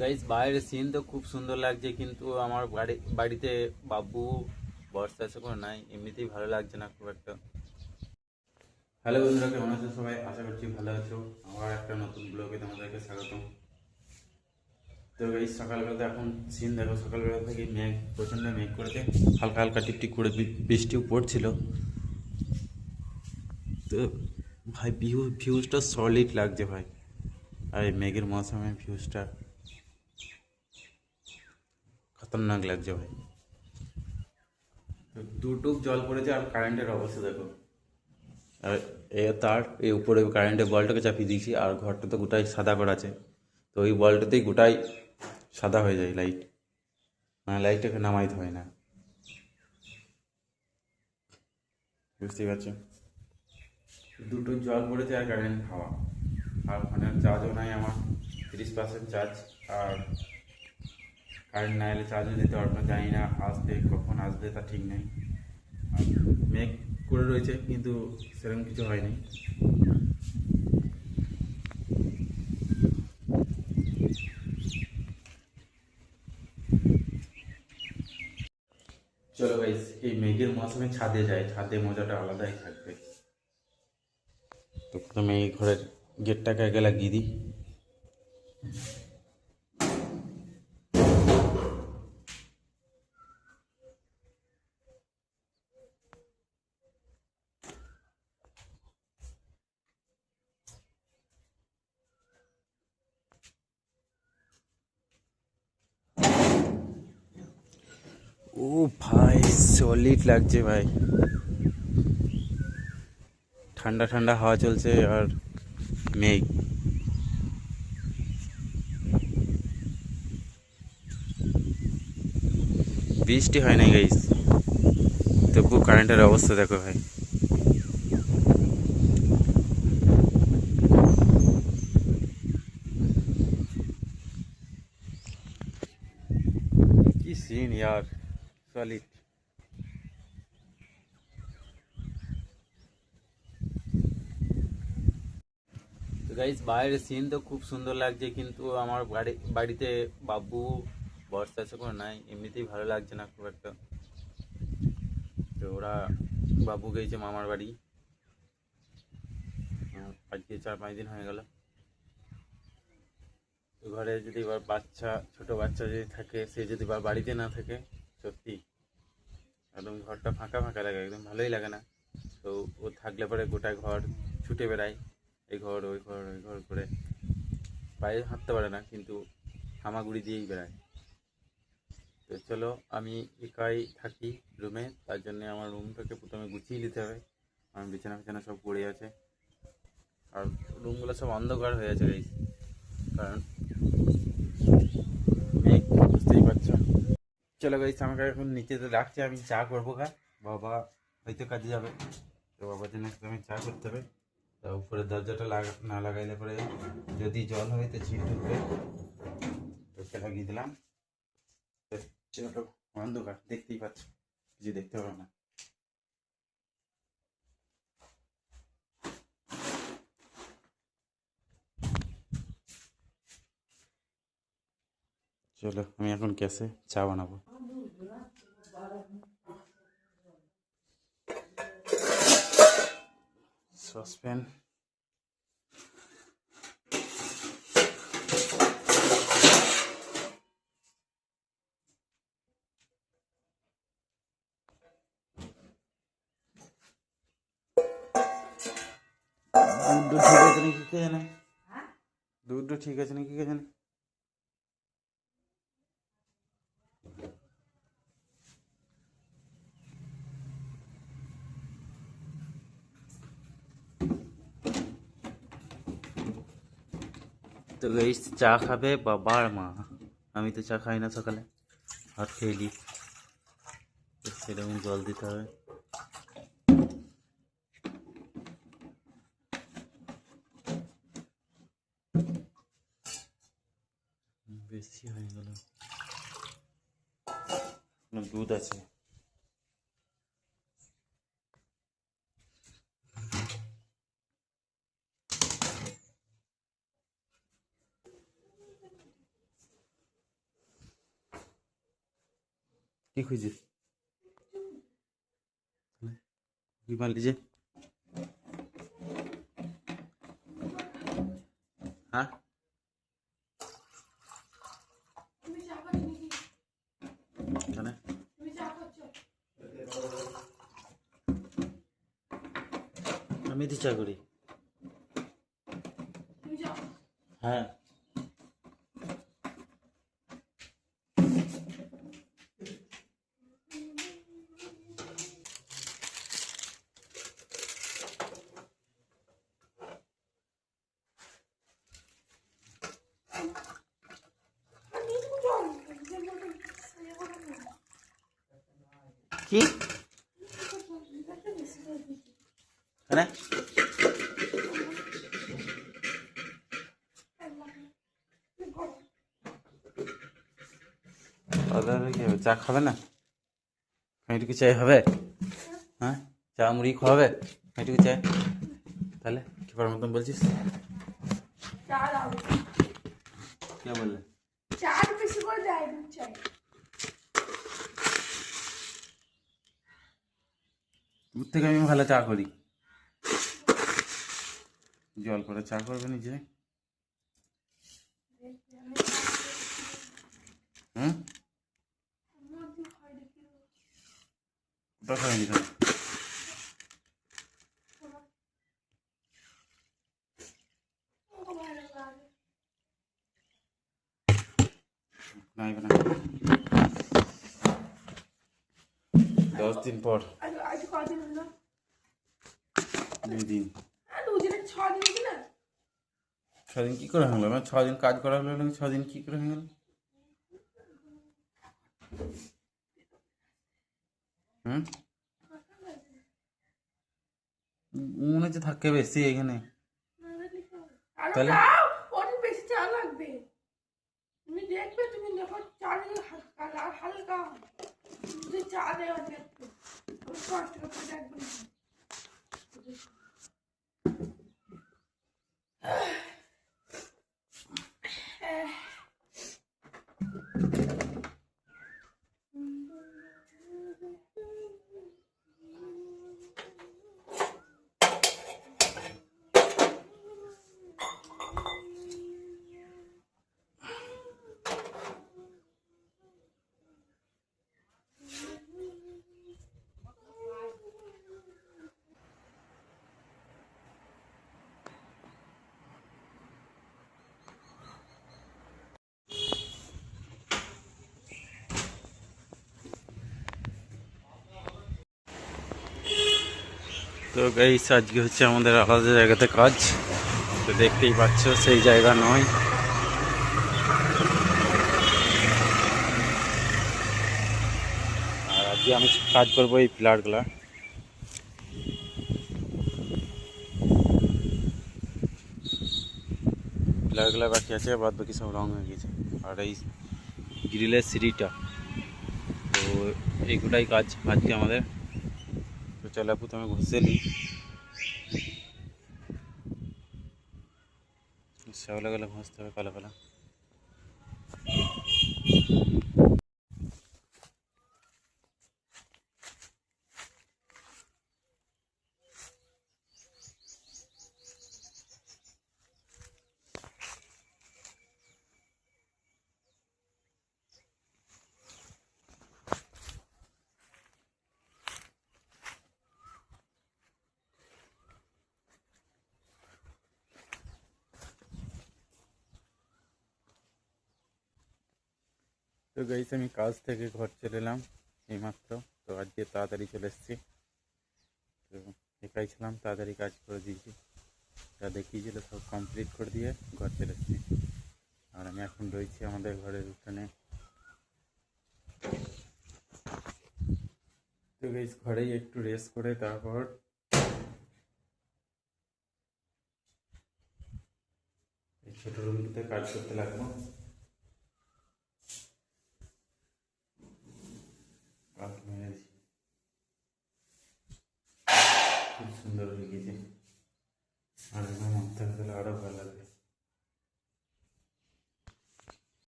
Guys বাইরের scene তো খুব সুন্দর লাগছে, কিন্তু আমার বাড়িতে বাবু বর্ষা এসে কোনো নাই, এমনিতেই ভালো লাগছে না খুব একটা। হ্যালো বন্ধুরা, কেমন আছো সবাই? আশা করছি ভালো আছো। আমার একটা নতুন ব্লগে তোমাদেরকে স্বাগতম। তো গাইস সকালবেলাতে এখন সিন দেখো, সকালবেলা থেকে মেঘ, প্রচণ্ড মেঘ করেছে, হালকা হালকা টিপটিপ করে বৃষ্টিও পড়ছিল। তো ভাই ভিউজটা সলিড লাগছে ভাই, আর এই মেঘের মৌসুমে ভিউজটা খতরনাক লাগছে ভাই। তো দুটুক জল পড়েছে, আর কারেন্টের অবস্থা দেখো। আর তার এই উপরে কারেন্টের বলটাকে চাপিয়ে দিয়েছি, আর ঘরটা তো গোটাই সাদা করা আছে, তো ওই বলটাতেই গোটাই সাদা হয়ে যায় লাইট, মানে লাইটটাকে নামাইতে হয় না, বুঝতেই পারছো। দুটো জল পড়েছে আর কারেন্ট হাওয়া, আর ফোনের চার্জও নাই আমার, 30% চার্জ। আর কারেন্ট না এলে চার্জও দিতে পারবো না, জানি না আসবে কখন আসবে তা ঠিক নেই। আর মেঘ করে রয়েছে কিন্তু সেরকম কিছু হয়নি। চলো গাইস, এই মেঘের মৌসুমে ছাদে যাই, ছাদে মজাটা আলাদাই থাকবে। তো প্রথমে এই ঘরের গেটটাকে আগে লাগিয়ে দিই। ও ভাই, সলিড লাগছে ভাই, ঠান্ডা ঠান্ডা হাওয়া চলছে আর মেঘ। বৃষ্টি হয় নাই গাইস, তবু কারেন্টের অবস্থা দেখো ভাই। কি সিন यार, সলিড। তো গাইস বাইরের সিন তো খুব সুন্দর লাগছে, কিন্তু আমার বাড়িতে বাবু বর্ষা এসে কোনো নাই, এমনিতেই ভালো লাগছে না খুব একটা। তো ওরা, বাবু গেছে মামার বাড়ি, আজকে 4-5 দিন হয়ে গেল। তো ঘরে যদি এবার বাচ্চা, ছোট বাচ্চা যদি থাকে, সে যদি বা বাড়িতে না থাকে, সত্যি একদম ঘরটা ফাঁকা ফাঁকা লাগে, একদম ভালোই লাগে না। তো ও থাকলে পরে গোটা ঘর ছুটে বেড়ায়, এই ঘর ওই ঘর ওই ঘর করে, বাইরে হাঁটতে পারে না, কিন্তু হামাগুড়ি দিয়েই বেড়ায়। তো চলো, আমি একাই থাকি রুমে, তার জন্য আমার রুমটাকে প্রথমে গুছিয়ে নিতে হবে। আমার বিছানা ফিছানা সব পড়ে আছে, আর রুমগুলো সব অন্ধকার হয়ে আছে গাইস, কারণ মেঘ, বুঝতেই পারছো। চলো গাইস, আমাকে এখন নিচেতে ডাকছে, আমি চা করবো গা। বাবা হয়তো কাজে যাবে, তো বাবার জন্য একটু আমি চা করতে হবে। তা উপরে দরজাটা না লাগাইলে পরে যদি জল হয় তো ছিট ঢুকবে, তোকে লাগিয়ে দিলাম। তো চলো, অন্ধকার দেখতেই পাচ্ছ, কিছু দেখতে পাবো না। চলো, আমি এখন গ্যাসে চা বানাবো। সসপ্যান, দুধ ঠিক আছে নাকি কে জানে, দুধ ঠিক আছে নাকি কে জানে। তো গাইস, চা খাবে বাবা আর মা, আমি তো চা খাই না সকালে, ভাত খেয়ে নিই, সেরকম জল দিতে হবে। বেশি হয়ে গেল, দুধ আছে। কি খুঁজছিস? কি পারলি যে? হ্যাঁ, এখানে আমি তো চা করি। হ্যাঁ, কি এখানে তাহলে কি হবে? চা খাবে না? এটুকু চাই হবে? হ্যাঁ, চা মুড়ি খাওয়াবে? এটুকু চাই তাহলে কি করার মতন বলছিস? কে বললে? চার বেশি করে দেয় দুধ চাই। দূর থেকে আমি ভালো চা করি। জল করে চা করবে নিজে। হুম, ওটা খাইনি কেন? নাই না, 10 দিন পর। আজ কদিন হলো? 2 দিন। দুদিনে 6 দিন না? 6 দিন কি করে হলো? আমার 6 দিন কাজ করা হলো না, 6 দিন কি করে হয়ে গেল? হুম, মনে হচ্ছে থাকে বেশি এখানে। তাহলে অনেক বেশি চা লাগবে। তুমি দেখবে, তুমি দেখো চা হালকা যদি চা দেওয়া দেখবে কষ্ট করে দেখবে। তো গাইস, আজকে হচ্ছে আমাদের আলাদা জায়গাতে কাজ। তো দেখতেই পাচ্ছ সেই জায়গা নয়। আর আজকে আমি কাজ করবো এই পিলারগুলা। পিলারগুলা বাকি আছে, বাদ বাকি সব রং হয়ে গেছে। আর এই গ্রিলের সিঁড়িটা, তো এইগুলাই কাজ আজকে আমাদের। তো চলো আপু, তুমি ঘুষে নি শ্যাওলা গেলে ঘষতে হবে কালো কালো। তো গাইস, আমি কাজ থেকে ঘর চলে এলাম এইমাত্র। তো আজকে তাড়াতাড়ি চলে এসেছি। তো একাই ছিলাম, তাড়াতাড়ি কাজ করে দিয়েছি। যা দেখিয়েছিল সব কমপ্লিট করে দিয়ে ঘর চলে এসেছি। আর আমি এখন রয়েছি আমাদের ঘরের উঠানে। তো গাইস, ঘরেই একটু রেস্ট করে তারপর এই ছোট রুমটাতে কাজ করতে লাগবো। খুব সুন্দর হয়ে গেছে। আর এখানে মধ্যে গেলে আরো ভালো লাগবে।